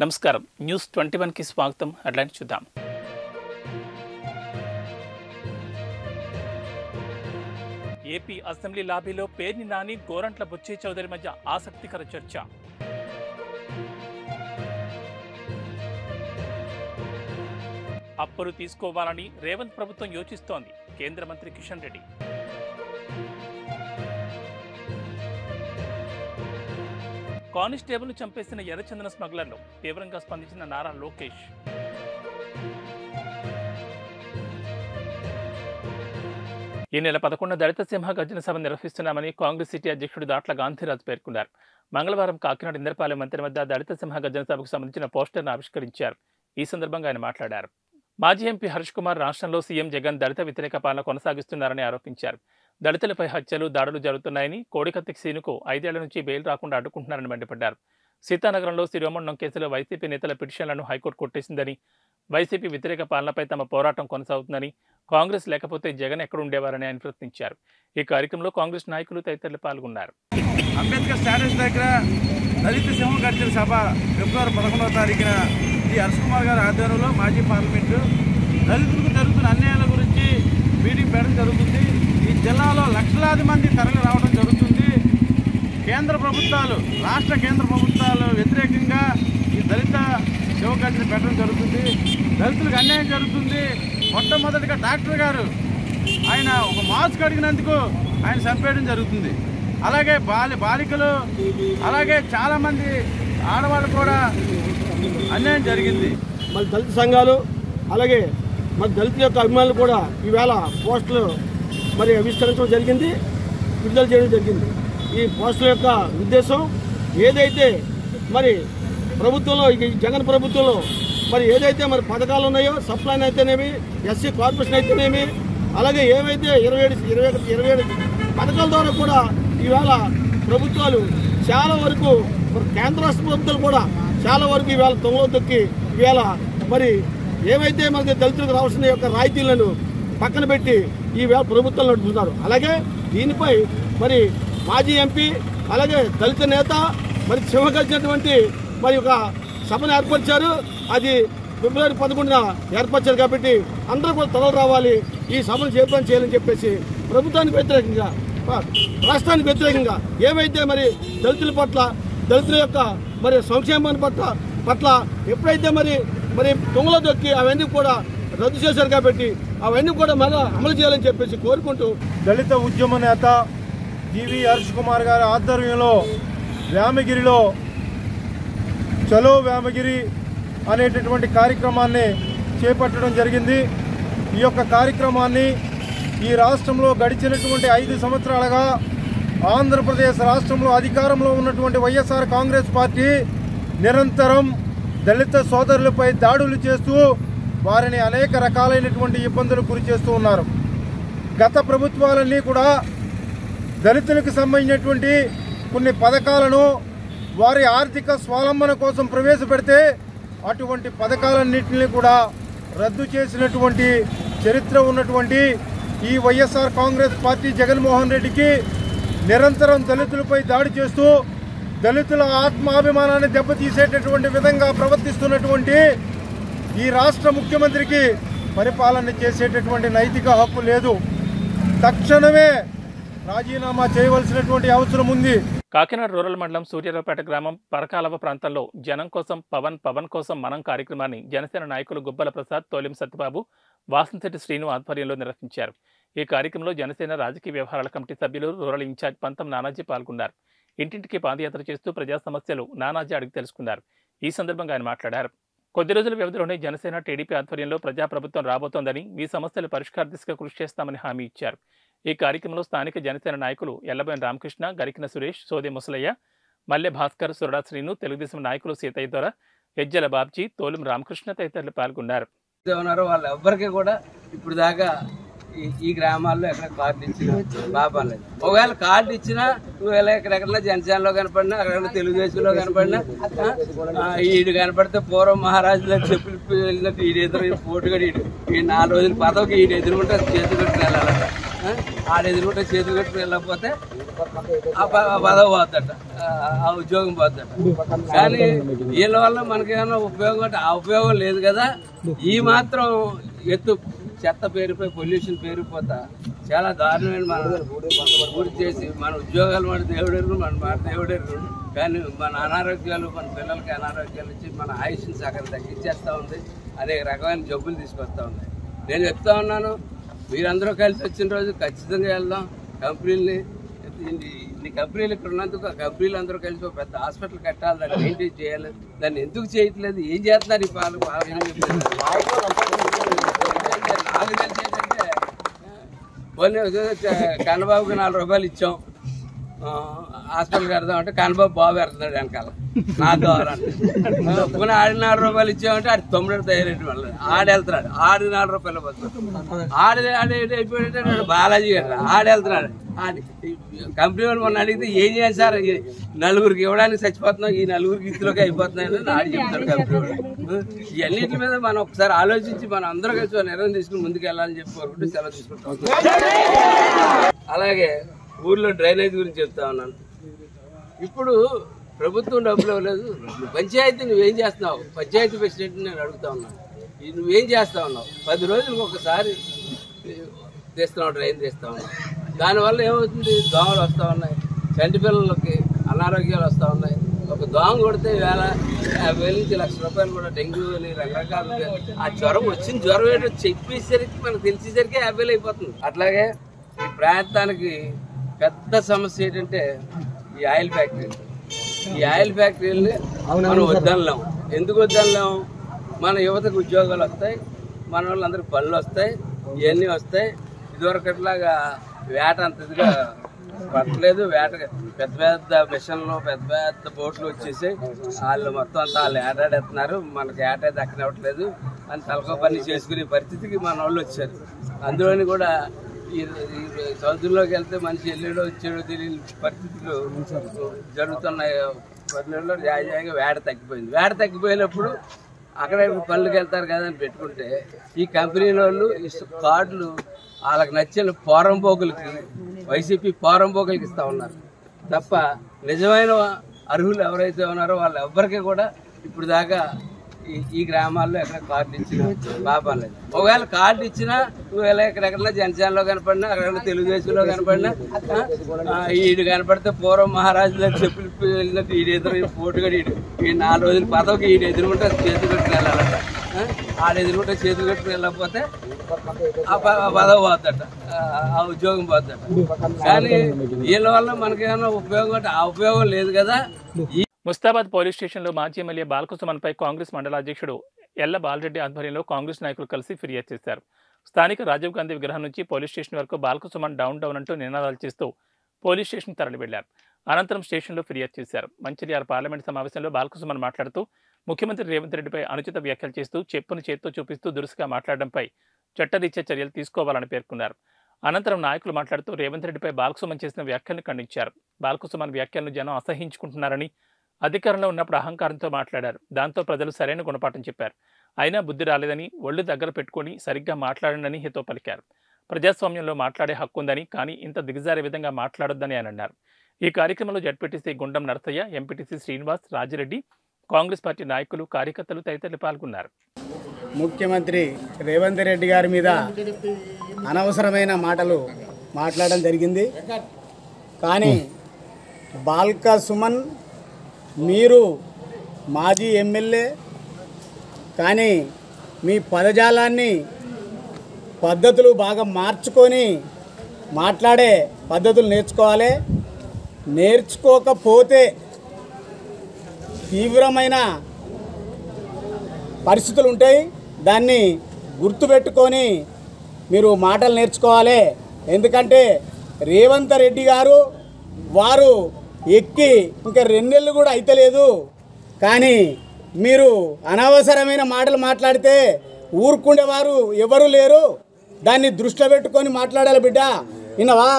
నమస్కారం న్యూస్ 21 కి స్వాగతం. హెడ్లైన్స్ చూద్దాం. ఏపీ అసెంబ్లీ లాబీలో పేర్ని నాని గోరంట్ల బుచ్చయ్య చౌదరి మధ్య ఆసక్తికర చర్చ. అప్పులు తీసుకోవాలని రేవంత్ ప్రభుత్వం యోచిస్తోంది. కేంద్ర మంత్రి కిషన్ రెడ్డి. కానిస్టేబుల్ చంపేసిన ఎర్రచందన స్మగ్లర్లు తీవ్రంగా స్పందించిన నారా లోకేష్. ఈ నెల 11 దళిత సింహ గర్జన సభ నిర్వహిస్తున్నామని కాంగ్రెస్ సిటీ అధ్యక్షుడు దాట్ల గాంధీరాజు పేర్కొన్నారు. మంగళవారం కాకినాడ ఇంద్రపాలెం మంత్రి వద్ద దళిత సింహ గర్జన సభకు సంబంధించిన పోస్టర్ను ఆవిష్కరించారు. ఈ సందర్భంగా ఆయన మాట్లాడారు. మాజీ ఎంపీ హరీష్ కుమార్ రాష్ట్రంలో సీఎం జగన్ దళిత వ్యతిరేక పాలన కొనసాగిస్తున్నారని ఆరోపించారు. దళితులపై హత్యలు, దాడులు జరుగుతున్నాయని, కోడికత్తి సీనుకు 5 ఏళ్ల నుంచి బెయిల్ రాకుండా అడ్డుకుంటున్నారని మండిపడ్డారు. సీతానగరంలో శిరోమణం కేసులో వైసీపీ నేతల పిటిషన్లను హైకోర్టు కొట్టేసిందని, వైసీపీ వ్యతిరేక పాలనపై తమ పోరాటం కొనసాగుతుందని, కాంగ్రెస్ లేకపోతే జగన్ ఎక్కడుండేవారని ఆయన ప్రశ్నించారు. ఈ కార్యక్రమంలో కాంగ్రెస్ నాయకులు తదితరులు పాల్గొన్నారు. అంబేద్కర్ స్టాట్యూస్ దగ్గర దళిత సింహ గర్జన సభ ఫిబ్రవరి 11వ తారీఖున హరీష్ కుమార్ గారి ఆధ్వర్యంలో మాజీ పార్లమెంటు దళితులకు జరుగుతున్న అన్యాయాల గురించి మీటింగ్ పెట్టడం జరుగుతుంది. ఈ జిల్లాలో లక్షలాది మంది తరలి రావడం జరుగుతుంది. కేంద్ర ప్రభుత్వాలు, రాష్ట్ర కేంద్ర ప్రభుత్వాలు వ్యతిరేకంగా ఈ దళిత సింహ గర్జన పెట్టడం జరుగుతుంది. దళితులకు అన్యాయం జరుగుతుంది. మొట్టమొదటిగా డాక్టర్ గారు ఆయన ఒక మాస్క్ అడిగినందుకు ఆయన చంపేయడం జరుగుతుంది. అలాగే బాలికలు, అలాగే చాలామంది ఆడవాళ్ళు కూడా అన్యాయం జరిగింది. మరి దళిత సంఘాలు, అలాగే మరి దళితుల యొక్క అభిమానులు కూడా ఈవేళ పోస్టులు మరి ఆవిష్కరించడం జరిగింది, విడుదల చేయడం జరిగింది. ఈ పోస్టుల యొక్క ఉద్దేశం ఏదైతే మరి ప్రభుత్వంలో, ఈ జగన్ ప్రభుత్వంలో మరి ఏదైతే మరి పథకాలు ఉన్నాయో, సప్లైన్ అయితేనేమి, ఎస్సీ కార్పొరేషన్ అయితేనేమి, అలాగే ఏవైతే 27 పథకాల ద్వారా కూడా ఈవేళ ప్రభుత్వాలు చాలా వరకు, కేంద్ర రాష్ట్ర ప్రభుత్వాలు కూడా చాలా వరకు ఈవేళ తొంగలో తొక్కి ఈవేళ మరి ఏవైతే మనకి దళితులకు రావాల్సిన యొక్క రాయితీలను పక్కన పెట్టి ఈవేళ ప్రభుత్వాలు నడుపుతున్నారు. అలాగే దీనిపై మరి మాజీ ఎంపీ, అలాగే దళిత నేత మరి సింహగర్జినటువంటి మరి ఒక సభను ఏర్పరిచారు. అది ఫిబ్రవరి 11న ఏర్పరిచారు. కాబట్టి అందరూ కూడా తరలి రావాలి, ఈ సభను చేపట్టం చేయాలని చెప్పేసి ప్రభుత్వానికి వ్యతిరేకంగా, రాష్ట్రానికి వ్యతిరేకంగా ఏవైతే మరి దళితుల పట్ల, దళితుల యొక్క మరి సంక్షేమాన్ని పట్ల ఎప్పుడైతే మరి తొంగలో దొక్కి అవన్నీ కూడా రద్దు చేశారు. కాబట్టి అవన్నీ కూడా మళ్ళీ అమలు చేయాలని చెప్పేసి కోరుకుంటూ, దళిత ఉద్యమ నేత జీవి హరీష్ కుమార్ గారి ఆధ్వర్యంలో వేమగిరిలో చలో వేమగిరి అనేటటువంటి కార్యక్రమాన్ని చేపట్టడం జరిగింది. ఈ యొక్క కార్యక్రమాన్ని ఈ రాష్ట్రంలో గడిచినటువంటి 5 సంవత్సరాలుగా ఆంధ్రప్రదేశ్ రాష్ట్రంలో అధికారంలో ఉన్నటువంటి వైఎస్ఆర్ కాంగ్రెస్ పార్టీ నిరంతరం దళిత సోదరులపై దాడులు చేస్తూ వారిని అనేక రకాలైనటువంటి ఇబ్బందులకు గురి చేస్తూ ఉన్నారు. గత ప్రభుత్వాలన్నీ కూడా దళితులకు సంబంధించినటువంటి కొన్ని పథకాలను వారి ఆర్థిక స్వావలంబన కోసం ప్రవేశపెడితే అటువంటి పథకాలన్నింటినీ కూడా రద్దు చేసినటువంటి చరిత్ర ఉన్నటువంటి ఈ వైఎస్ఆర్ కాంగ్రెస్ పార్టీ జగన్మోహన్ రెడ్డికి నిరంతరం దళితులపై దాడి చేస్తూ దళితుల ఆత్మాభిమానాన్ని దెబ్బతీసేటటువంటి విధంగా ప్రవర్తిస్తున్నటువంటి ఈ రాష్ట్ర ముఖ్యమంత్రికి పరిపాలన చేసేటటువంటి నైతిక హక్కు లేదు. తక్షణమే రాజీనామా చేయవలసినటువంటి అవసరం ఉంది. కాకినాడ రూరల్ మండలం సూర్యారావుపేట గ్రామం పరకాలవ ప్రాంతంలో జనం కోసం పవన్ కోసం మనం కార్యక్రమాన్ని జనసేన నాయకులు గుబ్బల ప్రసాద్, తోలిం సత్యబాబు, వాసంశెట్టి శ్రీను ఆధ్వర్యంలో నిర్వహించారు. ఈ కార్యక్రమంలో జనసేన రాజకీయ వ్యవహారాల కమిటీ సభ్యులు, రూరల్ ఇన్ఛార్జ్ పంతం నానాజీ పాల్గొన్నారు. ఇంటింటికి పాదయాత్ర చేస్తూ ప్రజా సమస్యలు నానాజీ అడిగి తెలుసుకున్నారు. ఈ సందర్భంగా ఆయన మాట్లాడారు. కొద్ది రోజుల వ్యవధిలోనే జనసేన, టీడీపీ ఆధ్వర్యంలో ప్రజాప్రభుత్వం రాబోతోందని, మీ సమస్యల పరిష్కార దిశగా కృషి చేస్తామని హామీ ఇచ్చారు. ఈ కార్యక్రమంలో స్థానిక జనసేన నాయకులు ఎల్లబోయిన రామకృష్ణ, గరికిన సురేష్, సోదే ముసలయ్య, మల్లె భాస్కర్, సురడా శ్రీను, తెలుగుదేశం నాయకులు సీతయ్య దొర, ఎజ్జల బాబ్జీ, తోలిం రామకృష్ణ తదితరులు పాల్గొన్నారు. వాళ్ళు ఎవ్వరికి కూడా ఇప్పుడు దాకా ఈ గ్రామాల్లో ఎక్కడ కార్డు ఇచ్చినా బాబాలేదు. ఒకవేళ కార్డు ఇచ్చినా నువ్వు ఎక్కడెక్కడ జనసేనలో కనపడినా, అక్కడ తెలుగుదేశంలో కనపడినా, ఈడు కనపడితే పూర్వం మహారాజు దగ్గర చెప్పులు వెళ్ళినట్టు ఈడు ఎదురు పోటుగా ఈ 4 రోజుల పదవికి ఈడు ఎదురుకుంటే చేతులు పెట్టి వెళ్ళాలి. ఆడ ఎదురుకుంటే చేతులు కట్టుకుని వెళ్ళకపోతే ఆ పదవి పోద్దట, ఆ ఉద్యోగం పోద్దట. కానీ వీళ్ళ వల్ల మనకేమైనా ఉపయోగం అంటే ఆ ఉపయోగం లేదు కదా. ఈ మాత్రం ఎత్తు చెత్త పేరుపై పొల్యూషన్ పేరుపోతా చాలా దారుణమైన మనం పూర్తి చేసి మన ఉద్యోగాలు మన దేవుడెరుగు, మన దేవుడెరుగు. కానీ మన అనారోగ్యాలు, మన పిల్లలకి అనారోగ్యాలు వచ్చి మన ఆయుష్ని సగం తగ్గించేస్తూ ఉంది, అనేక రకమైన జబ్బులు తీసుకొస్తూ ఉన్నాయి. నేను చెప్తా ఉన్నాను, మీరందరూ కలిసి వచ్చిన రోజు ఖచ్చితంగా వెళ్దాం. కంపెనీలని ఇన్ని కంపెనీలు ఇక్కడ ఉన్నందుకు ఆ కంపెనీలు అందరూ కలిసి ఒక పెద్ద హాస్పిటల్ కట్టాలి, దాన్ని మెయింటైన్ చేయాలి. దాన్ని ఎందుకు చేయట్లేదు, ఏం చేస్తున్నారు ఈ పాలు నాకు తెలిసి ఏంటంటే కొన్ని కన్నబాబుకి 4 రూపాయలు ఇచ్చాం హాస్పిటల్ కడదాం అంటే కన్నబాబు బాబు పెడుతున్నాడు వెనకాల నాకు కావాలంటే. కొన్ని ఆడి 4 రూపాయలు ఇచ్చామంటే ఆడి 9 తయారైన వాళ్ళు ఆడి వెళ్తున్నాడు, ఆడి 4 రూపాయలు పోతున్నాడు. ఆడి అయిపోయినట్టే బాలాజీ గారు ఆడి వెళ్తున్నాడు. కంపెనీ వాళ్ళు మొన్న అడిగితే ఏం చేయాలి సార్, 4గురికి ఇవ్వడానికి చచ్చిపోతున్నాం, ఈ 4గురికి ఇందులోకి అయిపోతున్నాయని ఆడి చెప్తాడు కంపెనీ వాళ్ళు. ఇవన్నిటి మీద మనం ఒకసారి ఆలోచించి మనం అందరూ కలిసి నిర్ణయం తీసుకుని ముందుకు వెళ్ళాలని చెప్పి కోరుకుంటూ సెలవు తీసుకుంటాం. అలాగే ఊర్లో డ్రైనేజ్ గురించి చెప్తా ఉన్నాను. ఇప్పుడు ప్రభుత్వం డబ్బులు ఇవ్వలేదు, పంచాయతీ నువ్వేం చేస్తున్నావు, పంచాయతీ ప్రెసిడెంట్ నేను అడుగుతా ఉన్నాను, నువ్వేం చేస్తా ఉన్నావు? 10 రోజులకు ఒకసారి తీస్తున్నావు, డ్రైన్ తీస్తా ఉన్నావు. దానివల్ల ఏమవుతుంది, దోమలు వస్తూ ఉన్నాయి, చంటి పిల్లలకి అనారోగ్యాలు వస్తూ ఉన్నాయి. ఒక దోమ కొడితే 50,000 నుంచి 1,00,000 రూపాయలు కూడా డెంగ్యూ అని రకరకాలుగా ఆ జ్వరం వచ్చిన జ్వరం ఏంటో చెప్పేసరికి మనకు తెలిసేసరికి 50,000 అయిపోతుంది. అట్లాగే ఈ ప్రాంతానికి పెద్ద సమస్య ఏంటంటే ఈ ఆయిల్ ఫ్యాక్టరీలు. ఈ ఆయిల్ ఫ్యాక్టరీలని మనం వద్దనలేం. ఎందుకు వద్దనలేం? మన యువతకు ఉద్యోగాలు వస్తాయి, మన వాళ్ళందరికీ పనులు వస్తాయి, ఇవన్నీ వస్తాయి. ఇదివరకట్లాగా వేట అంత ఇదిగా పట్టలేదు. వేట పెద్ద పెద్ద మిషన్లు, పెద్ద పెద్ద బోట్లు వచ్చేసి వాళ్ళు మొత్తం అంతా వాళ్ళు ఏటాడేస్తున్నారు, మనకి ఏటా దక్కనివ్వట్లేదు అని తలకో పని చేసుకునే పరిస్థితికి మన వాళ్ళు వచ్చారు. అందులోని కూడా ఈ సముద్రంలోకి వెళ్తే మనిషి వెళ్ళాడో వచ్చాడో తెలియని పరిస్థితులు జరుగుతున్నాయి. పనులలో జాయిగా వేట తగ్గిపోయింది. వేట తగ్గిపోయినప్పుడు అక్కడ పనులకు వెళ్తారు కదా అని పెట్టుకుంటే ఈ కంపెనీ వాళ్ళు కార్డులు వాళ్ళకి నచ్చిన పోరంపోకులకి, వైసీపీ పోరంపోకులకి ఇస్తూ ఉన్నారు తప్ప నిజమైన అర్హులు ఎవరైతే ఉన్నారో వాళ్ళు ఎవ్వరికీ కూడా ఇప్పుడు దాకా ఈ గ్రామాల్లో ఎక్కడ కార్డు ఇచ్చినా పాపం లేదు. ఒకవేళ కార్డు ఇచ్చినా నువ్వు ఎక్కడెక్కడ జనసేనలో కనపడినా, అక్కడ తెలుగుదేశంలో కనపడినా, ఈడు కనపడితే పూర్వం మహారాజులో చెప్పులు వెళ్ళినట్టు ఈడు ఎదురు పోటుగా ఈ 4 రోజుల పదవికి ఈడు ఎదురుకుంటే చేతులు కట్టుకుని వెళ్ళాలంట. ఆడ ఎదురుకుంటే చేతులు కట్టుకుని వెళ్ళకపోతే ఆ పదవి పోద్దట, ఆ ఉద్యోగం పోద్దట. కానీ వీళ్ళ వల్ల మనకేమైనా ఉపయోగం అంటే ఆ ఉపయోగం లేదు కదా. ముస్తాబాద్ పోలీస్ స్టేషన్లో మాజీ ఎమ్మెల్యే బాలకృష్ణపై కాంగ్రెస్ మండల అధ్యక్షుడు ఎల్ల బాలరెడ్డి ఆధ్వర్యంలో కాంగ్రెస్ నాయకులు కలిసి ఫిర్యాదు చేశారు. స్థానిక రాజీవ్ గాంధీ విగ్రహం నుంచి పోలీస్ స్టేషన్ వరకు బాలకృష్ణ డౌన్ డౌన్ అంటూ నినాదాలు చేస్తూ పోలీస్ స్టేషన్ తరలి వెళ్లారు. అనంతరం స్టేషన్లో ఫిర్యాదు చేశారు. మంచిర్యాల పార్లమెంట్ సమావేశంలో బాలకృష్ణ మాట్లాడుతూ ముఖ్యమంత్రి రేవంత్ రెడ్డిపై అనుచిత వ్యాఖ్యలు చేస్తూ చెప్పును చేత్తో చూపిస్తూ దురుసుగా మాట్లాడడంపై చట్టరీత్యా చర్యలు తీసుకోవాలని పేర్కొన్నారు. అనంతరం నాయకులు మాట్లాడుతూ రేవంత్ రెడ్డిపై బాలకృష్ణ చేసిన వ్యాఖ్యలను ఖండించారు. బాలకృష్ణ వ్యాఖ్యలను జనం అసహించుకుంటున్నారని, అధికారంలో ఉన్నప్పుడు అహంకారంతో మాట్లాడారు, దాంతో ప్రజలు సరైన గుణపాఠం చెప్పారు, అయినా బుద్ధి రాలేదని ఒళ్ళు దగ్గర పెట్టుకుని సరిగ్గా మాట్లాడండి హితో పలికారు. ప్రజాస్వామ్యంలో మాట్లాడే హక్కు ఉందని, కానీ ఇంత దిగజారే విధంగా మాట్లాడొద్దని ఆయన అన్నారు. ఈ కార్యక్రమంలో జడ్పీటీసీ గుండం నరసయ్య, ఎంపీటీసీ శ్రీనివాస్, రాజిరెడ్డి, కాంగ్రెస్ పార్టీ నాయకులు, కార్యకర్తలు తదితరులు పాల్గొన్నారు. ముఖ్యమంత్రి రేవంత్ రెడ్డి గారి మీద అనవసరమైన మాటలు మాట్లాడడం జరిగింది. కానీ బాల్క సుమన్ మీరు మాజీ ఎమ్మెల్యే, కానీ మీ పదజాలాన్ని పద్ధతులు బాగా మార్చుకొని మాట్లాడే పద్ధతులు నేర్చుకోవాలి. నేర్చుకోకపోతే తీవ్రమైన పరిస్థితులు ఉంటాయి. దాన్ని గుర్తుపెట్టుకొని మీరు మాటలు నేర్చుకోవాలి. ఎందుకంటే రేవంత్ రెడ్డి గారు వారు ఎక్కి ఇంకా 2 నెలలు కూడా అయితలేదు, కానీ మీరు అనవసరమైన మాటలు మాట్లాడితే ఊరుకుండేవారు ఎవరు లేరు. దాన్ని దృష్టిలో పెట్టుకొని మాట్లాడాలి బిడ్డ. విన్నావా?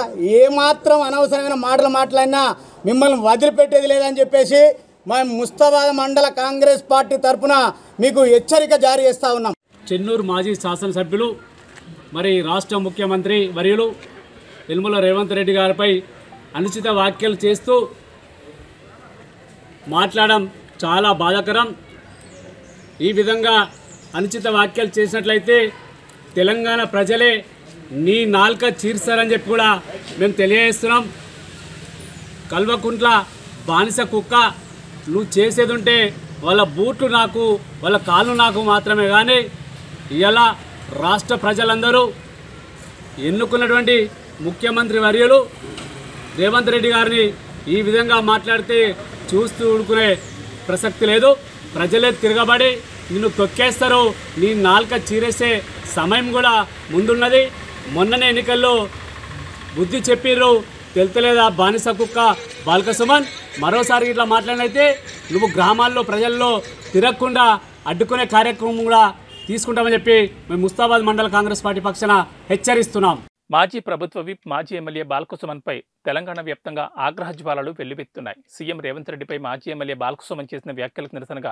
ఏమాత్రం అనవసరమైన మాటలు మాట్లాడినా మిమ్మల్ని వదిలిపెట్టేది లేదని చెప్పేసి మేము ముస్తాబాద్ మండల కాంగ్రెస్ పార్టీ తరఫున మీకు హెచ్చరిక జారీ చేస్తూ ఉన్నాం. చెన్నూరు మాజీ శాసనసభ్యులు, మరి రాష్ట్ర ముఖ్యమంత్రి వర్యులు యనమల రేవంత్ రెడ్డి గారిపై అనుచిత వ్యాఖ్యలు చేస్తూ మాట్లాడడం చాలా బాధాకరం. ఈ విధంగా అనుచిత వ్యాఖ్యలు చేసినట్లయితే తెలంగాణ ప్రజలే నీ నాలుక చీర్స్తారని చెప్పి కూడా మేము తెలియజేస్తున్నాం. కల్వకుంట్ల బానిస కుక్క, నువ్వు చేసేది ఉంటే వాళ్ళ బూట్లు నాకు, వాళ్ళ కాళ్ళు నాకు మాత్రమే. కానీ ఇలా రాష్ట్ర ప్రజలందరూ ఎన్నుకున్నటువంటి ముఖ్యమంత్రి వర్యులు రేవంత్ రెడ్డి గారిని ఈ విధంగా మాట్లాడితే చూస్తూ ఊరుకునే ప్రసక్తి లేదు. ప్రజలే తిరగబడి నిన్ను తొక్కేస్తారు, నీ నాలుక చీరేసే సమయం కూడా ముందున్నది. మొన్ననే ఎన్నికల్లో బుద్ధి చెప్పిర్రు, తెలుతలేదా బానిస కుక్క బాల్క సుమన్. మరోసారి ఇట్లా మాట్లాడినైతే నువ్వు గ్రామాల్లో ప్రజల్లో తిరగకుండా అడ్డుకునే కార్యక్రమం కూడా తీసుకుంటామని చెప్పి మేము ముస్తాబాద్ మండల కాంగ్రెస్ పార్టీ పక్షాన హెచ్చరిస్తున్నాం. మాజీ ప్రభుత్వ విప్ మాజీ ఎమ్మెల్యే బాల్కసుమన్పై తెలంగాణ వ్యాప్తంగా ఆగ్రహ జ్వాలలు వెల్లువెత్తున్నాయి. సీఎం రేవంత్ రెడ్డిపై మాజీ ఎమ్మెల్యే బాల్కసుమన్ చేసిన వ్యాఖ్యలకు నిరసనగా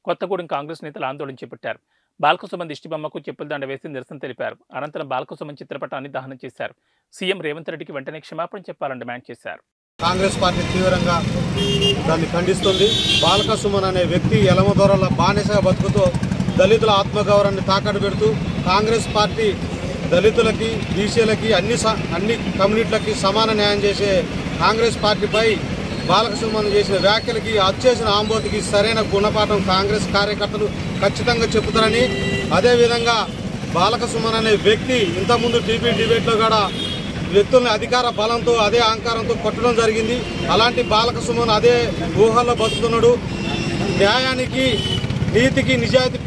కొత్తగూడెం కాంగ్రెస్ నేతలు ఆందోళన చేపట్టారు. బాల్కసుమన్ దిష్టిబొమ్మకు చెప్పుల దండ వేసి నిరసన తెలిపారు. అనంతరం బాల్కసుమన్ చిత్రపటాన్ని దహనం చేశారు. సీఎం రేవంత్ రెడ్డికి వెంటనే క్షమాపణ చెప్పాలని డిమాండ్ చేశారు. కాంగ్రెస్ పార్టీ తీవ్రంగా దాన్ని ఖండిస్తుంది. బాల్కసుమన్ అనే వ్యక్తి ఎలమదొరల బానిసగా బతుకుతూ దళితుల ఆత్మగౌరవాన్ని తాకట్టు పెడుతూ కాంగ్రెస్ పార్టీ దళితులకి, బీసీలకి, అన్ని కమ్యూనిటీలకి సమాన న్యాయం చేసే కాంగ్రెస్ పార్టీపై బాల్కసుమన్ చేసిన వ్యాఖ్యలకి, అచ్చేసిన ఆంబోతికి సరైన గుణపాఠం కాంగ్రెస్ కార్యకర్తలు ఖచ్చితంగా చెబుతారని, అదేవిధంగా బాల్కసుమన్ అనే వ్యక్తి ఇంతకుముందు టీపీ డిబేట్లో కూడా వ్యక్తుల్ని అధికార బలంతో అదే అహంకారంతో కొట్టడం జరిగింది. అలాంటి బాల్కసుమన్ అదే ఊహల్లో బతుకుతున్నాడు. న్యాయానికి, నీతికి, నిజాయితీకి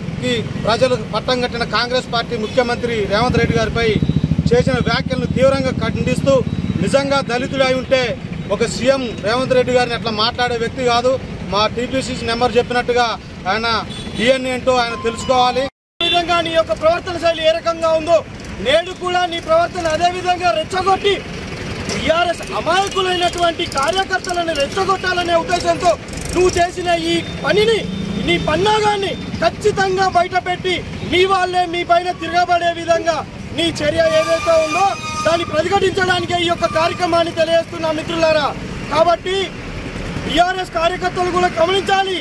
ప్రజలు పట్టం కట్టిన కాంగ్రెస్ పార్టీ ముఖ్యమంత్రి రేవంత్ రెడ్డి గారిపై చేసిన వ్యాఖ్యలను తీవ్రంగా ఖండిస్తూ, నిజంగా దళితుడై ఉంటే ఒక సీఎం రేవంత్ రెడ్డి గారిని అట్లా మాట్లాడే వ్యక్తి కాదు. మా టీపీసీసీ నెంబర్ చెప్పినట్టుగా ఆయన డిఎన్ఏ ఏంటో ఆయన తెలుసుకోవాలి. ఈ విధంగా నీ యొక్క ప్రవర్తన శైలి ఏ రకంగా ఉందో నేడు కూడా నీ ప్రవర్తన అదే విధంగా రెచ్చగొట్టి టీఆర్ఎస్ అమాయకులైనటువంటి కార్యకర్తలను రెచ్చగొట్టాలనే ఉద్దేశంతో నువ్వు చేసిన ఈ పనిని, నీ పన్నాగాన్ని ఖచ్చితంగా బయటపెట్టి మీ వాళ్ళే మీ పైన తిరగబడే విధంగా నీ చర్య ఏదైతే ఉందో దాన్ని ప్రతిఘటించడానికే ఈ యొక్క కార్యక్రమాన్ని తెలియజేస్తున్నా మిత్రులారా. కాబట్టి టీఆర్ఎస్ కార్యకర్తలు కూడా గమనించాలి,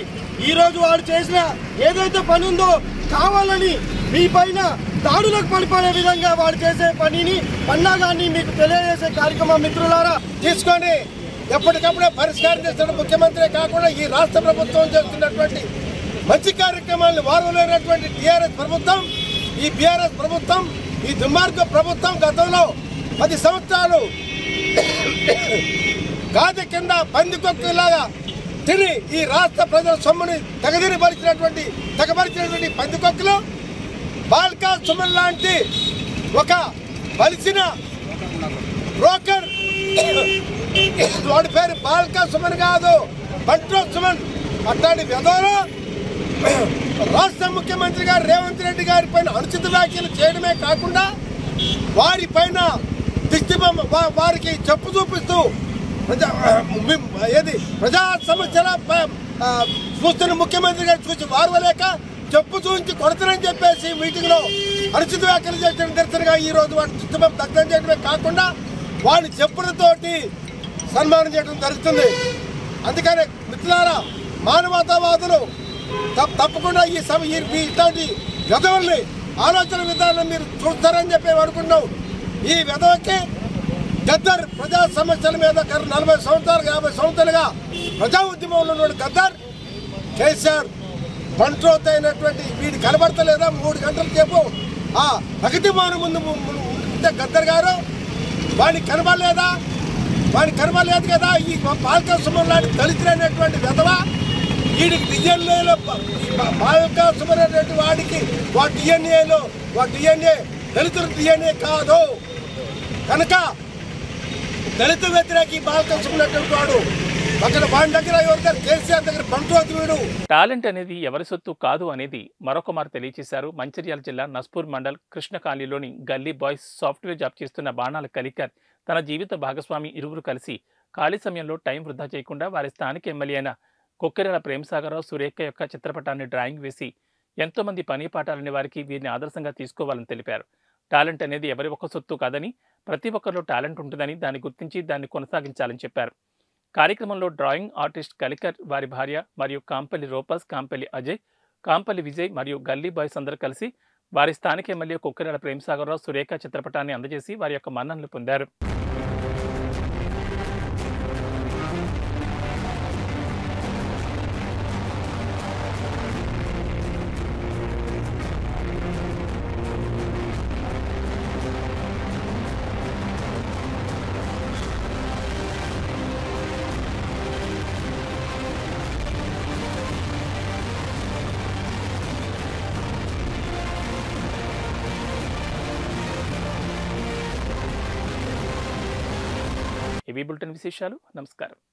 ఈరోజు వాడు చేసిన ఏదైతే పని ఉందో కావాలని మీ పైన దాడులకు పడిపోయే విధంగా వాడు చేసే పనిని, పన్నాగాన్ని మీకు తెలియజేసే కార్యక్రమం మిత్రులారా తీసుకొని ఎప్పటికప్పుడే పరిష్కారం చేస్తున్న ముఖ్యమంత్రి కాకుండా ఈ రాష్ట్ర ప్రభుత్వం చేస్తున్నటువంటి మంచి కార్యక్రమాలను వారలేనటువంటి టీఆర్ఎస్ ప్రభుత్వం, ఈ బీఆర్ఎస్ ప్రభుత్వం, ఈ దుర్మార్గ ప్రభుత్వం గతంలో 10 సంవత్సరాలు గాది కింద పందికొక్కులాగా తిని ఈ రాష్ట్ర ప్రజల సొమ్ముని తెగబరిచినటువంటి పందికొక్కులు బాల్కసుమన్ లాంటి ఒక బలిసిన బ్రోకర్, వాడి పేరు బాల్కసుమన్ కాదు, బంట్రో సుమన్, అట్లాంటి వ్యధోలో రాష్ట్ర ముఖ్యమంత్రి గారు రేవంత్ రెడ్డి గారి పైన అనుచిత వ్యాఖ్యలు చేయడమే కాకుండా వారి పైన దిష్టిబొమ్మ, వారికి చెప్పు చూపిస్తూ ప్రజా సమస్యల చూస్తున్న ముఖ్యమంత్రి గారు చూసి వారవలేక చెప్పు చూపించి కొడతారని చెప్పేసి మీటింగ్ లో అనుచిత వ్యాఖ్యలు చేసిన నిరసనగా ఈ రోజు వాటి దిష్టిబొమ్మ దగ్ధం చేయడమే కాకుండా వాడిని చెప్పులతోటి సన్మానం చేయడం జరుగుతుంది. అందుకనే మిత్రులారా, మానవతావాదులు తప్పకుండా ఇట్లాంటి విధవల్ని ఆలోచన విధానం మీరు చూస్తారని చెప్పి అనుకున్నాం. ఈ విధవకి గద్దర్ ప్రజా సమస్యల మీద 40 సంవత్సరాలు 50 సంవత్సరాలుగా ప్రజా ఉద్యమంలో ఉన్న గద్దర్ కేసీఆర్ పంట్రోత్ అయినటువంటి వీడి కనబడతలేదా? 3 గంటల సేపు ఆ ప్రగతి భవనం ముందు ఉంటే గద్దర్ గారు వాడిని కనబడలేదా? వాడిని కనబడలేదు కదా. ఈ బాల్కసుమన్ లాంటి దళితులైనటువంటి విధవ వీడికి డిఎన్ఏలో బాల్కసుమన్ అనేటువంటి వాడికి వాడి డిఎన్ఏ దళితుల డిఎన్ఏ కాదు కనుక దళిత వ్యతిరేకి బాల్కసుమన్ అనేటువంటి వాడు అక్కడ వాడి దగ్గర ఎవరి కేసీఆర్ దగ్గర పంటోతి వీడు. టాలెంట్ అనేది ఎవరి సొత్తు కాదు అనేది మరొక మారు తెలియజేశారు మంచిర్యాల జిల్లా నస్పూర్ మండల్ కృష్ణ కాలనీలోని గల్లీ బాయ్స్ సాఫ్ట్వేర్ జాబ్ చేస్తున్న బాణాల కలికర్ తన జీవిత భాగస్వామి ఇరువురు కలిసి ఖాళీ సమయంలో టైం వృధా చేయకుండా వారి స్థానిక ఎమ్మెల్యే అయిన కొక్కెరల ప్రేమసాగరరావు సురేఖ యొక్క చిత్రపటాన్ని డ్రాయింగ్ వేసి ఎంతోమంది పని పాటాలని వారికి వీరిని ఆదర్శంగా తీసుకోవాలని తెలిపారు. టాలెంట్ అనేది ఎవరి ఒక్క సొత్తు కాదని, ప్రతి ఒక్కరిలో టాలెంట్ ఉంటుందని దాన్ని గుర్తించి దాన్ని కొనసాగించాలని చెప్పారు. కార్యక్రమంలో డ్రాయింగ్ ఆర్టిస్ట్ కలికర్, వారి భార్య మరియు కాంపల్లి రూపస్, కాంపల్లి అజయ్, కాంపల్లి విజయ్ మరియు గల్లీ బాయ్స్ అందరూ కలిసి వారి స్థానిక ఎమ్మెల్యే కొక్కిరాల ప్రేమసాగరరావు సురేఖ చిత్రపటాన్ని అందజేసి వారి యొక్క మన్ననలు పొందారు. ఇవి బులెటిన్ విశేషాలు. నమస్కారం.